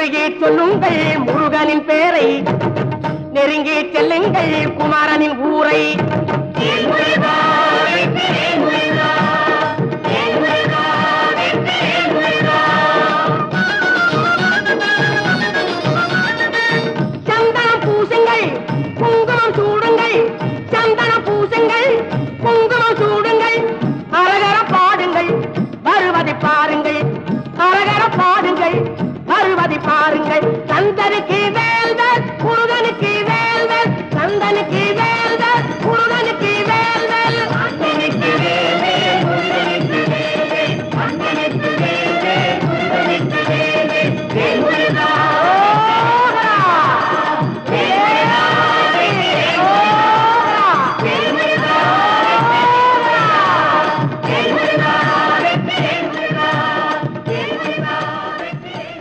முருகி சொல்லுங்கள் முருகனின் பேரை, நெருங்கி செல்லுங்கள் குமாரனின் ஊரை. சந்தனம் பூசுங்கள் குங்குமம் சூடுங்கள், சந்தனம் பூசுங்கள் குங்குமம் சூடுங்கள், அரகர பாடுங்கள் வருவதை பாருங்கள், அரகர பாடுங்கள் வருவதை பாருங்கள். சந்தருக்கு